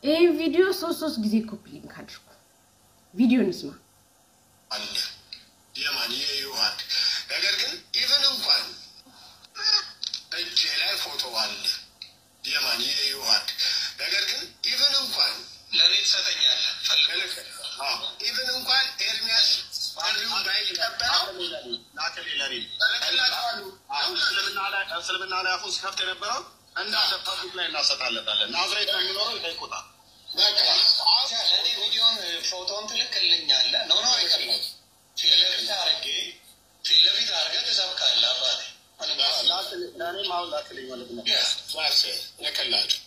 ይሄን ቪዲዮ ሶስት ጊዜ ኮፒ ሊንክ አድርጉ ቪዲዮ እንስማ የማን የዩሃድ ነገር ግን ኢቭን እንኳን እጄ ላይ ፎቶ አለ የማን የዩሃድ ነገር ግን ኢቭን እንኳን ለኔ ተሰጠኛለህ ፈልገህ ኢቭን እንኳን ኤርሚያስ አሪው ባይቀበለው ላከሌላሪ ስለምና ላይ አፉስ ከፍተ የነበረው እንዳለ ፐብሊክ ላይ እናሰጣለታለን ናዝሬት ነው የሚኖረው ይጠይቁታ በቃ ለኔ ቪዲዮን ፎቶን ትልክልኛለህ ነው አይቀርም ፊልም አድርገህ ተሰብካለህ አባቴ ለኔ ማው ላከልኝ ማለት ነው ዋስ ለከላችሁ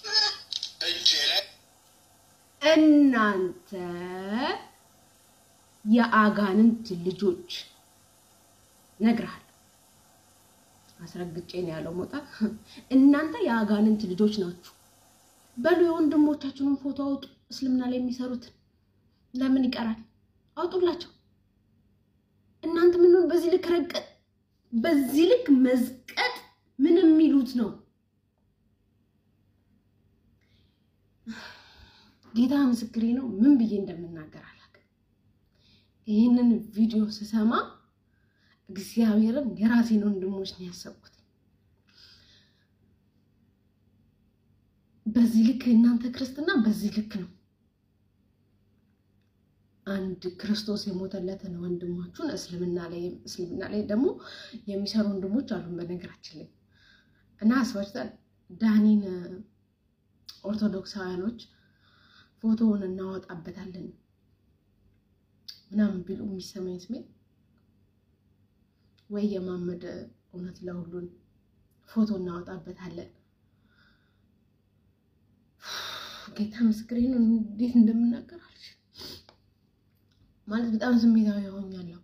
እጄ ላይ እናንተ የአጋንንት ልጆች ነግራል አስረግጬ ነው ያለው ሞጣ እናንተ የአጋንንት ልጆች ናችሁ በሉ የወንድሞቻችሁን ፎቶ አውጡ እስልምና ላይ የሚሰሩት ለምን ይቀራል አውጡላቸው እናንተ ምን ነው በዚህ ልክ ረቀጥ በዚህ ልክ መዝቀጥ ምን የሚሉት ነው ጌታ ምስክሬ ነው ምን ብዬ እንደምናገር አላውቅም ይሄንን ቪዲዮ ስሰማ እግዚአብሔርን የራሴን ወንድሞች ነው ያሰብኩት በዚህ ልክ እናንተ ክርስትና በዚህ ልክ ነው አንድ ክርስቶስ የሞተለትን ወንድማችሁን እስልምና ላይ ደግሞ የሚሰሩ ወንድሞች አሉ በነገራችን ላይ እና አስባችሁታል ዳኒን ኦርቶዶክሳውያኖች ፎቶውን እናወጣበታለን ምናምን ቢሉ የሚሰማኝ ስሜት ወይ የማመድ እውነት ለሁሉን ፎቶ እናወጣበታለን ጌታ ምስክሬ ነው እንዴት እንደምናገር አልችልም ማለት በጣም ስሜታዊ ሆኛለሁ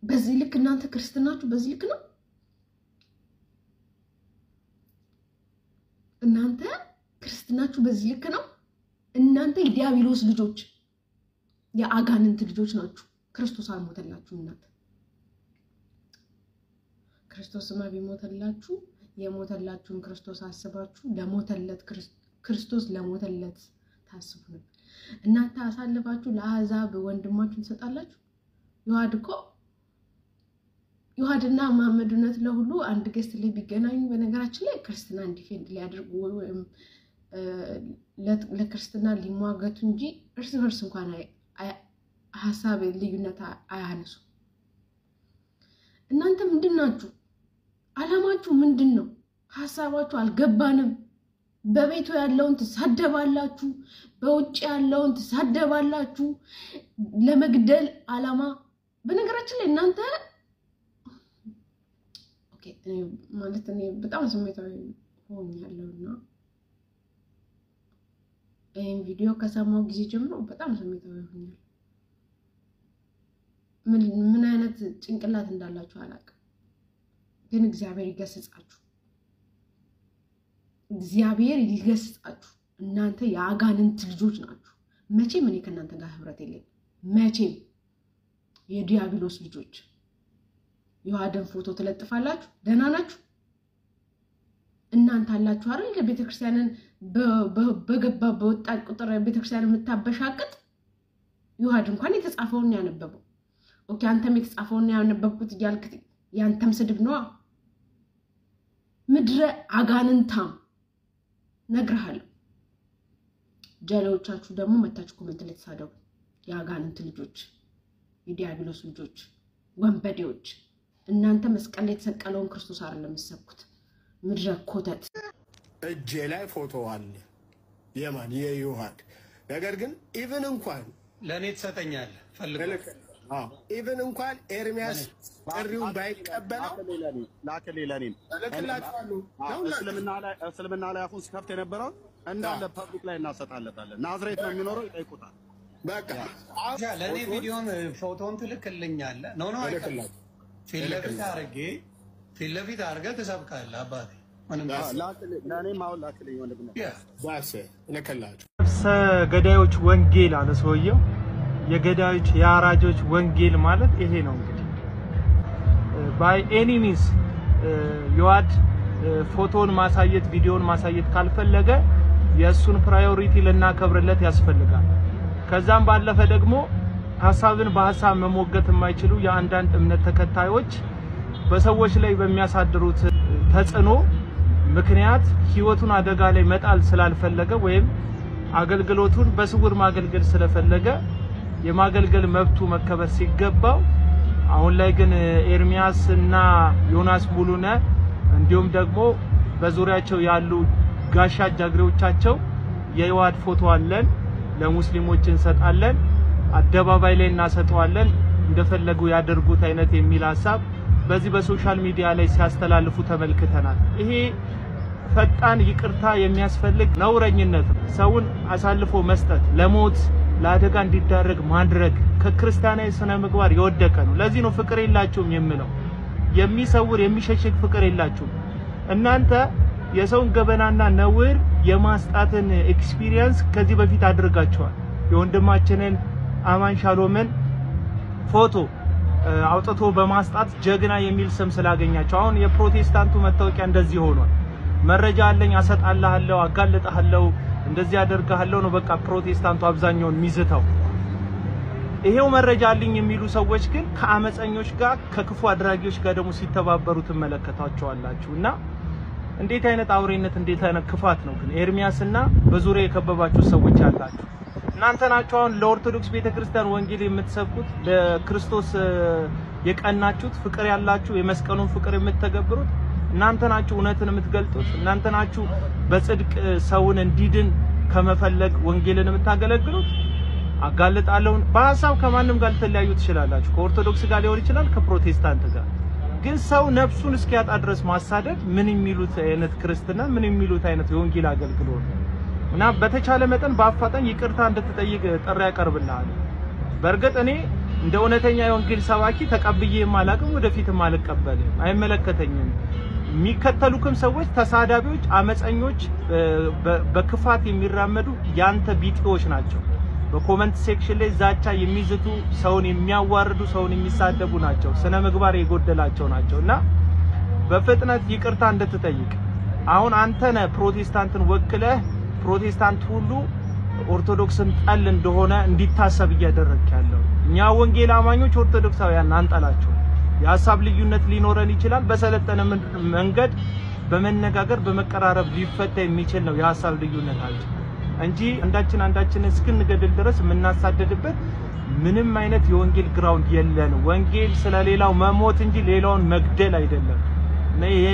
በዚህ ልክ እናንተ ክርስትናችሁ በዚህ ልክ ነው እናንተ ክርስትናችሁ በዚህ ልክ ነው እናንተ የዲያብሎስ ልጆች የአጋንንት ልጆች ናችሁ ክርስቶስ አልሞተላችሁ እናንተ ክርስቶስ ቢሞተላችሁ የሞተላችሁን ክርስቶስ አስባችሁ ለሞተለት ክርስቶስ ለሞተለት ታስቡ ነበር እናንተ አሳልፋችሁ ለአዛብ ወንድማችሁን ተሰጣላችሁ ዮሐድና መሐመድነት ለሁሉ አንድ ገስት ላይ ቢገናኙ በነገራችን ላይ ክርስትና ዲፌንድ ሊያደርጉ ወይም ለክርስትና ሊሟገቱ እንጂ እርስ በርስ እንኳን ሐሳብ ልዩነት አያነሱ እናንተ ምንድናችሁ አላማችሁ ምንድነው ሐሳባችሁ አልገባንም በቤቱ ያለውን ተሳደባላችሁ በውጭ ያለውን ተሳደባላችሁ ለመግደል አላማ በነገራችን ላይ እናንተ ኦኬ ማለት እኔ በጣም ስሜታዊ ሆኛለሁና ይሄን ቪዲዮ ከሰማው ጊዜ ጀምሮ በጣም ስሜታዊ ሆኛለሁ ምን አይነት ጭንቅላት እንዳላችሁ አላውቅም ግን እግዚአብሔር ይገስጻችሁ እግዚአብሔር ይገስጻችሁ እናንተ የአጋንንት ልጆች ናችሁ መቼም እኔ ከናንተ ጋር ህብረት የለኝ መቼም የዲያብሎስ ልጆች የዋደን ፎቶ ተለጥፋላችሁ ደህና ናችሁ እናንተ አላችሁ አይደል ለቤተክርስቲያንን በገባ በወጣ ቁጥር ቤተክርስቲያንን የምታበሻቅጥ ይዋድ እንኳን የተጻፈውን ያነበበው ኦኬ አንተም የተጻፈውን ያነበብኩት ይያልክ ያንተም ስድብ ነው ምድረ አጋንንታም ነግረሃለሁ ጀለዎቻችሁ ደግሞ መታችሁ ኮሜንት ላይ ተሳደቡ የአጋንንት ልጆች የዲያብሎስ ልጆች ወንበዴዎች እናንተ መስቀል ላይ ተሰቀለውን ክርስቶስ አይደለም መስበኩት ምድረ ኮተት እጄ ላይ ፎቶ አለ የማን የዩሃድ ነገር ግን ኢቭን እንኳን ለኔ ተሰጠኛለህ ፈልገህ ኢቭን እንኳን ኤርሚያስ ጥሪውን ባይቀበለው ላከሌላሪ ስለምና ላይ አፉስ ከፍተ የነበረው እንዳለ ፐብሊክ ላይ እናሰጣለታለን ናዝሬት ነው የሚኖረው ይጠይቁታል በቃ ለኔ ቪዲዮን ፎቶን ትልክልኛለህ ነው አይቀርም ፊልም አድርገህ ተሰብካለህ አባቴ ለኔ ማው ላከልኝ ወንድም ነው ዋስ ለከላችሁ ገዳዮች ወንጌል አለ ሰውየው የገዳዮች ያራጆች ወንጌል ማለት ይሄ ነው እንግዲህ ባይ ኤኒ ሚንስ ዮሐድ ፎቶን ማሳየት ቪዲዮን ማሳየት ካልፈለገ የሱን ፕራዮሪቲ ለናከብርለት ያስፈልጋል ከዛም ባለፈ ደግሞ ሐሳብን በሐሳብ መሞገት የማይችሉ የአንዳንድ እምነት ተከታዮች በሰዎች ላይ በሚያሳድሩት ተጽዕኖ ምክንያት ህይወቱን አደጋ ላይ መጣል ስላልፈለገ ወይም አገልግሎቱን በስውር ማገልገል ስለፈለገ የማገልገል መብቱ መከበር ሲገባው አሁን ላይ ግን ኤርሚያስ እና ዮናስ ሙሉነ እንዲሁም ደግሞ በዙሪያቸው ያሉ ጋሻ ጃግሬዎቻቸው የይዋድ ፎቶ አለን ለሙስሊሞች እንሰጣለን አደባባይ ላይ እናሰጣዋለን እንደፈለጉ ያደርጉት አይነት የሚል ሐሳብ በዚህ በሶሻል ሚዲያ ላይ ሲያስተላልፉ ተመልክተናል ይሄ ፈጣን ይቅርታ የሚያስፈልግ ነውረኝነት ሰውን አሳልፎ መስጠት ለሞት ለአደጋ እንዲዳረግ ማድረግ ከክርስቲያናዊ ስነ ምግባር የወደቀ ነው ለዚህ ነው ፍቅር የላችሁም የሚለው የሚሰውር የሚሸሽግ ፍቅር የላችሁም እናንተ የሰውን ገበናና ነውር የማስጣትን ኤክስፒሪየንስ ከዚህ በፊት አድርጋችኋል የወንድማችንን አማን ሻሎምን ፎቶ አውጥቶ በማስጣት ጀግና የሚል ስም ስላገኛቸው አሁን የፕሮቴስታንቱ መታወቂያ እንደዚህ ሆኗል መረጃ አለኝ አሰጣለሁ አጋልጣለሁ እንደዚህ አደርጋለሁ ነው በቃ ፕሮቴስታንቱ አብዛኛው ሚዝታው ይሄው መረጃ አለኝ የሚሉ ሰዎች ግን ከአመፀኞች ጋር ከክፉ አድራጊዎች ጋር ደግሞ ሲተባበሩ ተመለከታቸዋላችሁና እንዴት አይነት አውሬነት እንዴት አይነት ክፋት ነው ግን ኤርሚያስና በዙሪያ የከበባችሁ ሰዎች አላችሁ እናንተ ናችሁ አሁን ለኦርቶዶክስ ቤተክርስቲያን ወንጌል የምትሰብኩት ለክርስቶስ የቀናችሁት ፍቅር ያላችሁ የመስቀሉን ፍቅር የምትተገብሩት እናንተ ናችሁ እውነትን የምትገልጡት እናንተ ናችሁ በጽድቅ ሰውን እንዲድን ከመፈለግ ወንጌልን የምታገለግሉት አጋልጣለሁ በሐሳብ ከማንም ጋር ተለያዩ ትችላላችሁ ከኦርቶዶክስ ጋር ሊሆን ይችላል ከፕሮቴስታንት ጋር ግን ሰው ነፍሱን እስኪያጣ ድረስ ማሳደድ ምን የሚሉት አይነት ክርስትና ምን የሚሉት አይነት የወንጌል አገልግሎት እና በተቻለ መጠን በአፋጣኝ ይቅርታ እንድትጠይቅ ጥሪ ያቀርብልሃል በርግጥ እኔ እንደ እውነተኛ የወንጌል ሰባኪ ተቀብዬ ማላቀም ወደፊት ማልቀበልም አይመለከተኝም የሚከተሉክም ሰዎች ተሳዳቢዎች አመፀኞች በክፋት የሚራመዱ ያንተ ቢጤዎች ናቸው በኮሜንት ሴክሽን ላይ ዛቻ የሚዝቱ ሰውን የሚያዋርዱ ሰውን የሚሳደቡ ናቸው ስነ ምግባር የጎደላቸው ናቸውና በፍጥነት ይቅርታ እንድትጠይቅ አሁን አንተ ነህ ፕሮቴስታንትን ወክለህ ፕሮቴስታንት ሁሉ ኦርቶዶክስን ጠል እንደሆነ እንዲታሰብ ያደረግካለው እኛ ወንጌል አማኞች ኦርቶዶክሳውያን አንጠላቸው የሐሳብ ልዩነት ሊኖረን ይችላል በሰለጠነ መንገድ በመነጋገር በመቀራረብ ሊፈታ የሚችል ነው የሐሳብ ልዩነታችን እንጂ አንዳችን እስክንገድል ድረስ የምናሳደድበት ምንም አይነት የወንጌል ግራውንድ የለን ወንጌል ስለሌላው መሞት እንጂ ሌላውን መግደል አይደለም ይሄ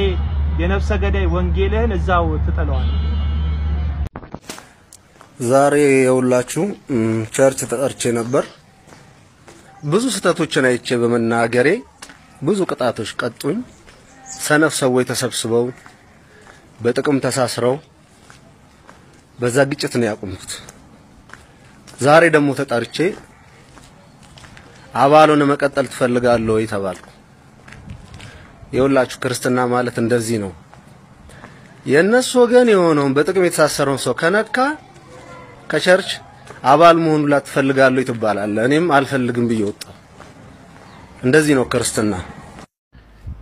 የነፍሰ ገዳይ ወንጌልህን እዛው ትጠለዋለህ ዛሬ የውላችሁ ቸርች ተጠርቼ ነበር ብዙ ስተቶችን አይቼ በመናገሬ ብዙ ቅጣቶች ቀጡኝ ሰነፍ ሰዎች ተሰብስበው በጥቅም ተሳስረው በዛ ግጭት ነው ያቆምኩት ዛሬ ደግሞ ተጠርቼ አባሉን መቀጠል ትፈልጋለህ ወይ ተባልኩ የውላችሁ ክርስትና ማለት እንደዚህ ነው የነሱ ወገን የሆነው በጥቅም የተሳሰረው ሰው ከነካ ከቸርች አባል መሆኑን ላትፈልጋለህ ይተባላል እኔም አልፈልግም ብየወጣው እንደዚህ ነው ክርስትና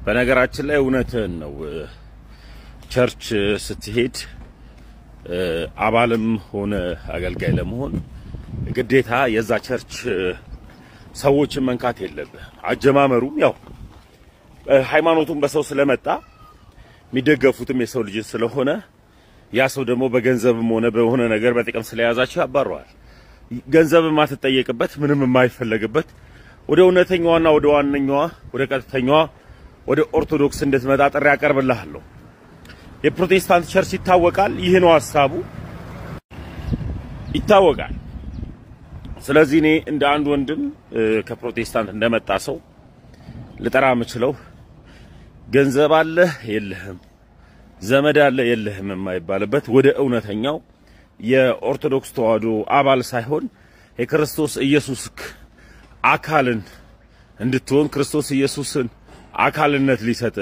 በነገራችን ላይ እውነትን ነው ቸርች ስትሄድ አባልም ሆነ አገልጋይ ለመሆን ግዴታ የዛ ቸርች ሰዎችን መንካት የለብህ አጀማመሩም ያው ሃይማኖቱን በሰው ስለመጣ የሚደገፉትም የሰው ልጅ ስለሆነ ያ ሰው ደግሞ በገንዘብም ሆነ በሆነ ነገር በጥቅም ስለያዛቸው ያባረዋል ገንዘብ ማትጠየቅበት ምንም የማይፈልግበት ወደ እውነተኛዋና ወደ ዋነኛዋ ወደ ቀጥተኛዋ ወደ ኦርቶዶክስ እንድትመጣ ጥሪ ያቀርብልሃለሁ የፕሮቴስታንት ቸርች ይታወቃል ይሄ ነው ሐሳቡ ይታወቃል ስለዚህ እኔ እንደ አንድ ወንድም ከፕሮቴስታንት እንደመጣ ሰው ልጠራ የምችለው ገንዘብ አለ የለህም ዘመድ አለ የለህም የማይባልበት ወደ እውነተኛው የኦርቶዶክስ ተዋህዶ አባል ሳይሆን የክርስቶስ ኢየሱስ አካልን እንድትሆን ክርስቶስ ኢየሱስን አካልነት ሊሰጥ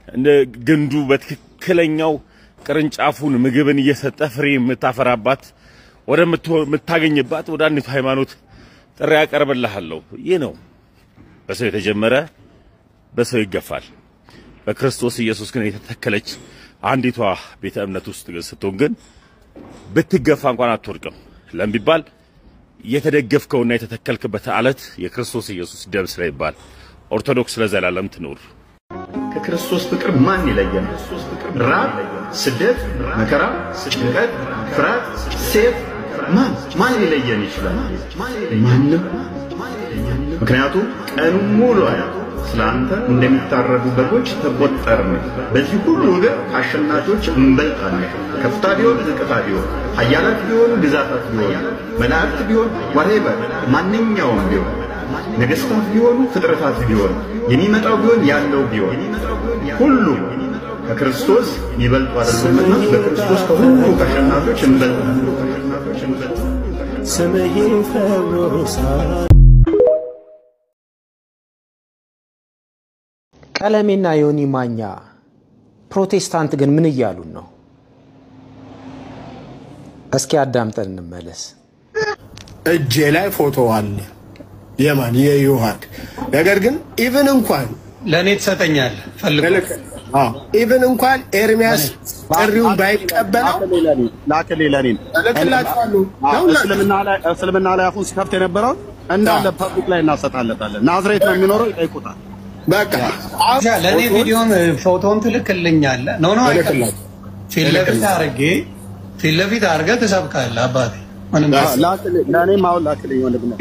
እንደ ግንዱ በትክክለኛው ቅርንጫፉን ምግብን እየሰጠ ፍሬ የምታፈራባት ወደ የምታገኝባት ወደ አንዲት ሃይማኖት ጥሪ ያቀርብልሃለሁ ይሄ ነው በሰው የተጀመረ በሰው ይገፋል በክርስቶስ ኢየሱስ ግን የተተከለች አንዲቷ ቤተ እምነት ውስጥ ስትሆን ግን ብትገፋ እንኳን አትወድቅም ለምቢባል የተደገፍከውና የተተከልክበት አለት የክርስቶስ ኢየሱስ ደም ስለይባል ኦርቶዶክስ ለዘላለም ትኖር። ከክርስቶስ ፍቅር ማን ይለየን? ራብ፣ ስደት፣ መከራ፣ ጭንቀት፣ ፍርሃት፣ ሰይፍ ማን ይለየን ይችላል? ማንም። ምክንያቱም ቀኑ ሙሉ ስላንተ እንደሚታረዱ በጎች ተቆጠርን። በዚህ ሁሉ ግን አሸናፊዎች እንበልጣለን። ከፍታ ቢሆን ዝቅታ ቢሆን ኃያላት ቢሆኑ ግዛታት ቢሆኑ መላእክት ቢሆን whatever ማንኛውም ቢሆን ነገስታት ቢሆኑ ፍጥረታት ቢሆን የሚመጣው ቢሆን ያለው ቢሆን ሁሉ ከክርስቶስ ይበልጡ አይደሉምና በክርስቶስ ከሁሉ አሸናፊዎች እንበልጣለን። ስምህ ይፈወሳል። ቀለሜና ዮኒ ማኛ ፕሮቴስታንት ግን ምን እያሉን ነው? እስኪ አዳምጠን እንመለስ። እጄ ላይ ፎቶ አለ የማን የዮሐድ ነገር ግን ኢቭን እንኳን ለኔ ተሰጠኛል ፈልግ ኢቭን እንኳን ኤርሚያስ ጥሪውን ባይቀበለው ላከሌላኒ ለክላታሉ እስልምና ላይ አፉን ሲከፍት የነበረው እንዳለ ፐብሊክ ላይ እናሰጣለታለን። ናዝሬት ነው የሚኖረው ይጠይቁታል። በቃ ለኔ ቪዲዮን ፎቶን ትልክልኛል። ኖ አይከለም ፊት ለፊት አድርገህ ትሰብካለህ አባቴ። ለኔ ማው ላከልኝ ወንድም ነው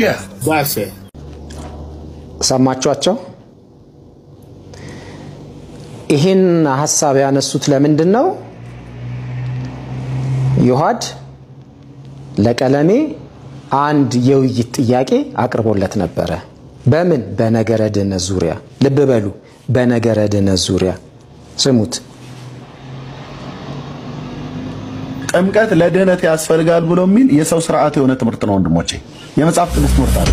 ባሰ ሰማችኋቸው? ይሄን ሐሳብ ያነሱት ለምንድን ነው? ዮሐድ ለቀለሜ አንድ የውይይት ጥያቄ አቅርቦለት ነበረ። በምን? በነገረ ድነት ዙሪያ። ልብ በሉ፣ በነገረ ድነት ዙሪያ ስሙት። ጥምቀት ለድህነት ያስፈልጋል ብሎ የሚል የሰው ስርዓት የሆነ ትምህርት ነው ወንድሞቼ። የመጽሐፍ ቅዱስ ትምህርት አለ።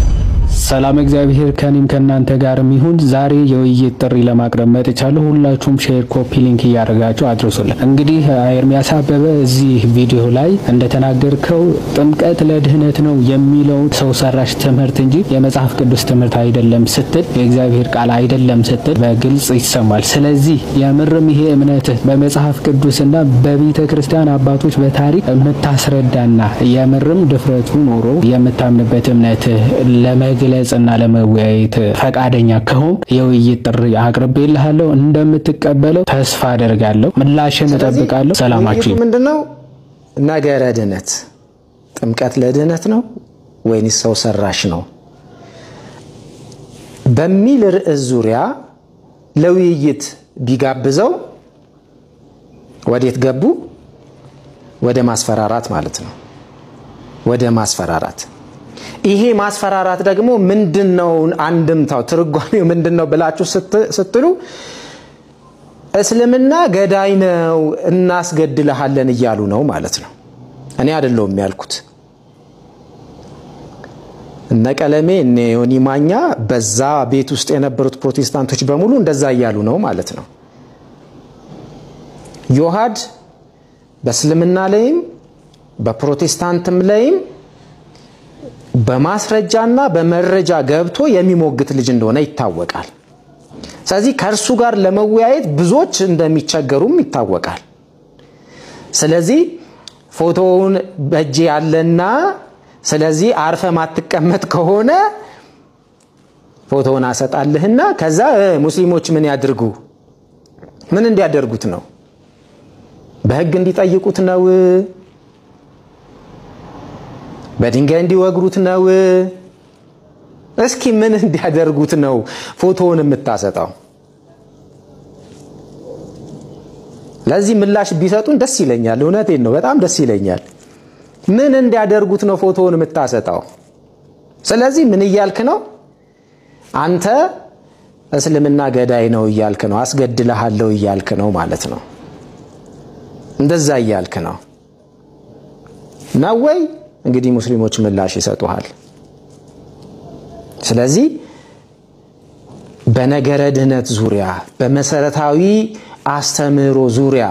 ሰላም እግዚአብሔር ከኔም ከናንተ ጋርም ይሁን። ዛሬ የውይይት ጥሪ ለማቅረብ መጥቻለሁ። ሁላችሁም ሼር፣ ኮፒ ሊንክ ያደርጋችሁ አድርሱልን። እንግዲህ ኤርሚያስ አበበ እዚህ ቪዲዮ ላይ እንደተናገርከው ጥምቀት ለድህነት ነው የሚለው ሰው ሰራሽ ትምህርት እንጂ የመጽሐፍ ቅዱስ ትምህርት አይደለም ስትል፣ የእግዚአብሔር ቃል አይደለም ስትል በግልጽ ይሰማል። ስለዚህ የምርም ይሄ እምነት በመጽሐፍ ቅዱስና በቤተ ክርስቲያን አባቶች በታሪክ የምታስረዳና የምርም ድፍረቱ ኖሮ የምታምንበት እምነት ለመግለጽና ለመወያየት ፈቃደኛ ከሆን የውይይት ጥሪ አቅርቤልሃለሁ። እንደምትቀበለው ተስፋ አደርጋለሁ። ምላሽን እጠብቃለሁ። ሰላማችሁ ምንድነው? ነገረ ድነት ጥምቀት ለድነት ነው ወይስ ሰው ሰራሽ ነው በሚል ርዕስ ዙሪያ ለውይይት ቢጋብዘው ወዴት ገቡ? ወደ ማስፈራራት ማለት ነው። ወደ ማስፈራራት። ይሄ ማስፈራራት ደግሞ ምንድነው? አንድምታው ትርጓሜው ምንድነው ብላችሁ ስትሉ እስልምና ገዳይ ነው እናስገድልሃለን እያሉ ነው ማለት ነው። እኔ አይደለሁም ያልኩት። እነ ቀለሜ እነ ዮኒ ማኛ በዛ ቤት ውስጥ የነበሩት ፕሮቴስታንቶች በሙሉ እንደዛ እያሉ ነው ማለት ነው። ዮሐድ በእስልምና ላይም በፕሮቴስታንትም ላይም በማስረጃና በመረጃ ገብቶ የሚሞግት ልጅ እንደሆነ ይታወቃል። ስለዚህ ከርሱ ጋር ለመወያየት ብዙዎች እንደሚቸገሩም ይታወቃል። ስለዚህ ፎቶውን በእጄ ያለና ስለዚህ አርፈ ማትቀመጥ ከሆነ ፎቶውን አሰጣልህና ከዛ ሙስሊሞች ምን ያድርጉ? ምን እንዲያደርጉት ነው? በህግ እንዲጠይቁት ነው? በድንጋይ እንዲወግሩት ነው? እስኪ ምን እንዲያደርጉት ነው ፎቶውን የምታሰጣው? ለዚህ ምላሽ ቢሰጡን ደስ ይለኛል። እውነቴን ነው፣ በጣም ደስ ይለኛል። ምን እንዲያደርጉት ነው ፎቶውን የምታሰጣው? ስለዚህ ምን እያልክ ነው? አንተ እስልምና ገዳይ ነው እያልክ ነው፣ አስገድልሃለሁ እያልክ ነው ማለት ነው። እንደዛ እያልክ ነው ወይ? እንግዲህ ሙስሊሞች ምላሽ ይሰጡሃል። ስለዚህ በነገረ ድህነት ዙሪያ በመሰረታዊ አስተምህሮ ዙሪያ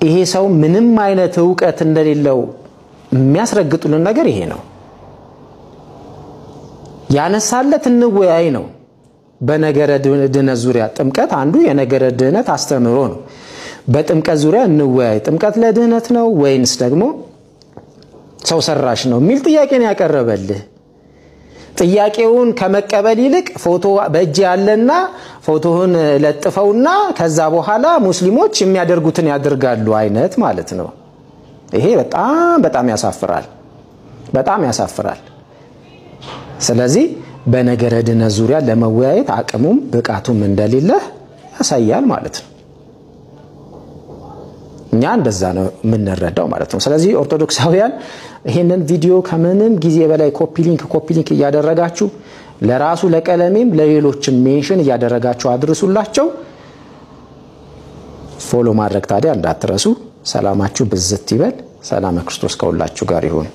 ይሄ ሰው ምንም አይነት ዕውቀት እንደሌለው የሚያስረግጡልን ነገር ይሄ ነው። ያነሳለት እንወያይ ነው። በነገረ ድህነት ዙሪያ ጥምቀት አንዱ የነገረ ድህነት አስተምህሮ ነው። በጥምቀት ዙሪያ እንወያይ። ጥምቀት ለድህነት ነው ወይንስ ደግሞ ሰው ሰራሽ ነው የሚል ጥያቄ ነው ያቀረበልህ። ጥያቄውን ከመቀበል ይልቅ ፎቶ በእጅ ያለና ፎቶውን ለጥፈውና ከዛ በኋላ ሙስሊሞች የሚያደርጉትን ያደርጋሉ አይነት ማለት ነው። ይሄ በጣም ያሳፍራል፣ በጣም ያሳፍራል። ስለዚህ በነገረ ድነት ዙሪያ ለመወያየት አቅሙም ብቃቱም እንደሌለ ያሳያል ማለት ነው። እኛ እንደዛ ነው የምንረዳው ማለት ነው። ስለዚህ ኦርቶዶክሳውያን ይሄንን ቪዲዮ ከምንም ጊዜ በላይ ኮፒ ሊንክ እያደረጋችሁ ለራሱ ለቀለሜም ለሌሎችም ሜንሽን እያደረጋችሁ አድርሱላቸው። ፎሎ ማድረግ ታዲያ እንዳትረሱ። ሰላማችሁ ብዝት ይበል። ሰላም ክርስቶስ ከሁላችሁ ጋር ይሁን።